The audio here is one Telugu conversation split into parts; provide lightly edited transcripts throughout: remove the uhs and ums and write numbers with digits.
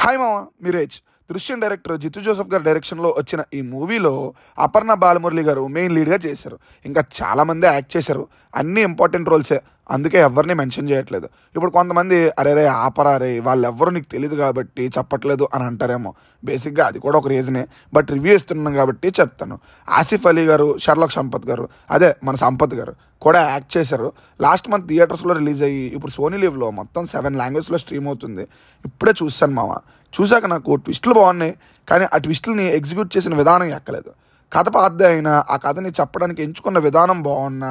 హాయ్ మామ మీరేజ్. దృశ్యం డైరెక్టర్ జితు జోసెఫ్ గారి డైరెక్షన్లో వచ్చిన ఈ మూవీలో అపర్ణ బాలమురళి గారు మెయిన్ లీడ్గా చేశారు. ఇంకా చాలామంది యాక్ట్ చేశారు, అన్ని ఇంపార్టెంట్ రోల్సే, అందుకే ఎవరిని మెన్షన్ చేయట్లేదు. ఇప్పుడు కొంతమంది అరే ఆపరా రే వాళ్ళు ఎవరు నీకు తెలియదు కాబట్టి చెప్పట్లేదు అని అంటారేమో. బేసిక్గా అది కూడా ఒక రీజనే, బట్ రివ్యూ ఇస్తున్నాను కాబట్టి చెప్తాను. ఆసిఫ్ అలీ గారు, షర్లాక్ సంపత్ గారు, అదే మన సంపత్ గారు కూడా యాక్ట్ చేశారు. లాస్ట్ మంత్ థియేటర్స్లో రిలీజ్ అయ్యి ఇప్పుడు సోనీ లీవ్లో మొత్తం 7 లాంగ్వేజ్లో స్ట్రీమ్ అవుతుంది. ఇప్పుడే చూశాను మామ. చూశాక నాకు ట్విస్టులు బాగున్నాయి, కానీ ఆ ట్విస్టులని ఎగ్జిక్యూట్ చేసిన విధానం ఎక్కలేదు. కథ పాతదే అయినా ఆ కథని చెప్పడానికి ఎంచుకున్న విధానం బాగున్నా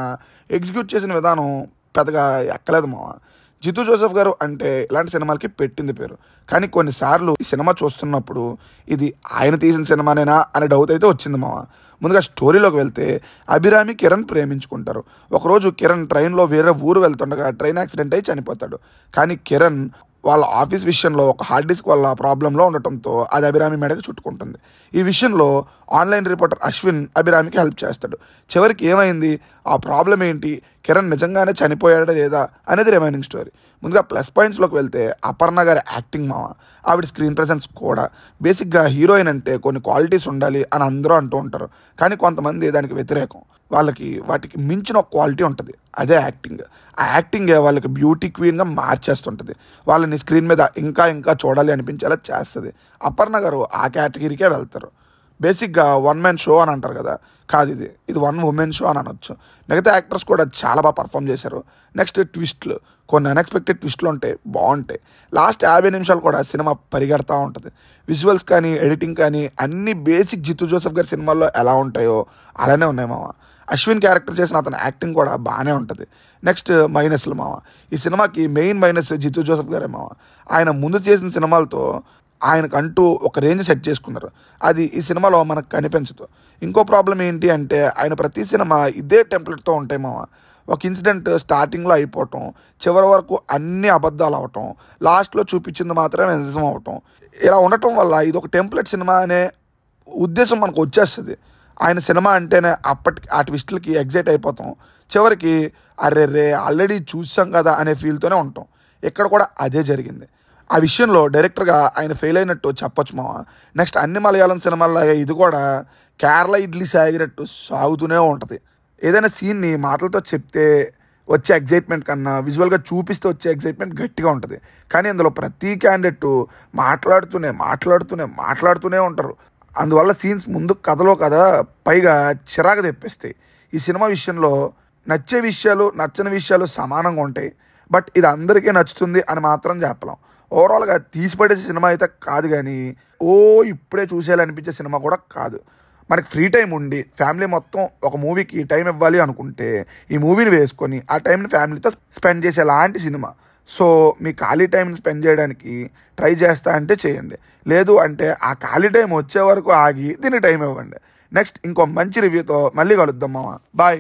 ఎగ్జిక్యూట్ చేసిన విధానం పెద్దగా ఎక్కలేదు మామ. జితు జోసెఫ్ గారు అంటే ఇలాంటి సినిమాలకి పెట్టింది పేరు, కానీ కొన్నిసార్లు ఈ సినిమా చూస్తున్నప్పుడు ఇది ఆయన తీసిన సినిమానేనా అనే డౌట్ అయితే వచ్చింది మామ. ముందుగా స్టోరీలోకి వెళ్తే అభిరామి కిరణ్ ప్రేమించుకుంటారు. ఒకరోజు కిరణ్ ట్రైన్లో వేరే ఊరు వెళ్తుండగా ట్రైన్ యాక్సిడెంట్ అయి చనిపోతాడు. కానీ కిరణ్ వాళ్ళ ఆఫీస్ విషయంలో ఒక హార్డ్ డిస్క్ వల్ల ప్రాబ్లంలో ఉండటంతో అది అభిరామి మెడకి చుట్టుకుంటుంది. ఈ విషయంలో ఆన్లైన్ రిపోర్టర్ అశ్విన్ అభిరామికి హెల్ప్ చేస్తాడు. చివరికి ఏమైంది, ఆ ప్రాబ్లం ఏంటి, కిరణ్ నిజంగానే చనిపోయాడా లేదా అనేది రిమైనింగ్ స్టోరీ. ముందుగా ప్లస్ పాయింట్స్లోకి వెళ్తే అపర్ణ గారి యాక్టింగ్ మామ, ఆవిడ స్క్రీన్ ప్రెసెన్స్ కూడా. బేసిక్గా హీరోయిన్ అంటే కొన్ని క్వాలిటీస్ ఉండాలి అని అందరూ అంటూ ఉంటారు, కానీ కొంతమంది దానికి వ్యతిరేకం. వాటికి మించిన ఒక క్వాలిటీ ఉంటుంది, అదే యాక్టింగ్. ఆ యాక్టింగే వాళ్ళకి బ్యూటీ క్వీన్గా మార్చేస్తుంటుంది, వాళ్ళని స్క్రీన్ మీద ఇంకా ఇంకా చూడాలి అనిపించేలా చేస్తుంది. అపర్ణ గారు ఆ కేటగిరీకే వెళ్తారు. బేసిక్గా 1 మ్యాన్ షో అని అంటారు కదా, కాదు ఇది 1 ఉమెన్ షో అని అనొచ్చు. మిగతా యాక్టర్స్ కూడా చాలా బాగా పర్ఫామ్ చేశారు. నెక్స్ట్ ట్విస్ట్లు, కొన్ని అన్ఎక్స్పెక్టెడ్ ట్విస్ట్లు ఉంటాయి, బాగుంటాయి. లాస్ట్ 50 నిమిషాలు కూడా సినిమా పరిగెడతా ఉంటుంది. విజువల్స్ కానీ ఎడిటింగ్ కానీ అన్ని బేసిక్ జితు జోసెఫ్ గారి సినిమాల్లో ఎలా ఉంటాయో అలానే ఉన్నాయి మామ. అశ్విన్ క్యారెక్టర్ చేసిన అతని యాక్టింగ్ కూడా బాగానే ఉంటుంది. నెక్స్ట్ మైనస్లు మామ. ఈ సినిమాకి మెయిన్ మైనస్ జితు జోసెఫ్ గారే మామ. ఆయన ముందు చేసిన సినిమాలతో ఆయనకంటూ ఒక రేంజ్ సెట్ చేసుకున్నారు, అది ఈ సినిమాలో మనకు కనిపించదు. ఇంకో ప్రాబ్లం ఏంటి అంటే ఆయన ప్రతి సినిమా ఇదే టెంప్లెట్తో ఉంటాయి మామ. ఒక ఇన్సిడెంట్ స్టార్టింగ్లో అయిపోవటం, చివరి వరకు అన్ని అబద్ధాలు అవటం, లాస్ట్లో చూపించింది మాత్రమే నిజం అవటం, ఇలా ఉండటం వల్ల ఇది ఒక టెంప్లెట్ సినిమా అనే ఉద్దేశం మనకు వచ్చేస్తుంది. ఆయన సినిమా అంటేనే ఆ ట్విస్టులకి ఎగ్జైట్ అయిపోతాం, చివరికి అర్రెర్రే ఆల్రెడీ చూసాం కదా అనే ఫీల్తోనే ఉంటాం. ఇక్కడ కూడా అదే జరిగింది. ఆ విషయంలో డైరెక్టర్గా ఆయన ఫెయిల్ అయినట్టు చెప్పొచ్చు మామ. నెక్స్ట్ అన్ని మలయాళం సినిమాల్లాగా ఇది కూడా కేరళ ఇడ్లీ సాగినట్టు సాగుతూనే ఉంటుంది. ఏదైనా సీన్ని మాటలతో చెప్తే వచ్చే ఎగ్జైట్మెంట్ కన్నా విజువల్గా చూపిస్తే వచ్చే ఎగ్జైట్మెంట్ గట్టిగా ఉంటుంది. కానీ అందులో ప్రతి క్యాండిడేట్ మాట్లాడుతూనే ఉంటారు. అందువల్ల సీన్స్ ముందు కథలో కదా పైగా చిరాకు తెప్పిస్తాయి. ఈ సినిమా విషయంలో నచ్చే విషయాలు నచ్చని విషయాలు సమానంగా ఉంటాయి, బట్ ఇది అందరికీ నచ్చుతుంది అని మాత్రం చెప్పలేం. ఓవరాల్గా తీసిపడేసే సినిమా అయితే కాదు, కానీ ఇప్పుడే చూసేయాలనిపించే సినిమా కూడా కాదు. మనకి ఫ్రీ టైం ఉండి ఫ్యామిలీ మొత్తం ఒక మూవీకి టైం ఇవ్వాలి అనుకుంటే ఈ మూవీని వేసుకొని ఆ టైంని ఫ్యామిలీతో స్పెండ్ చేసేలాంటి సినిమా. సో మీ ఖాళీ టైంని స్పెండ్ చేయడానికి ట్రై చేస్తా అంటే చేయండి, లేదు అంటే ఆ ఖాళీ టైం వచ్చే వరకు ఆగి దీనికి టైం ఇవ్వండి. నెక్స్ట్ ఇంకో మంచి రివ్యూతో మళ్ళీ కలుద్దాం మామ. బాయ్.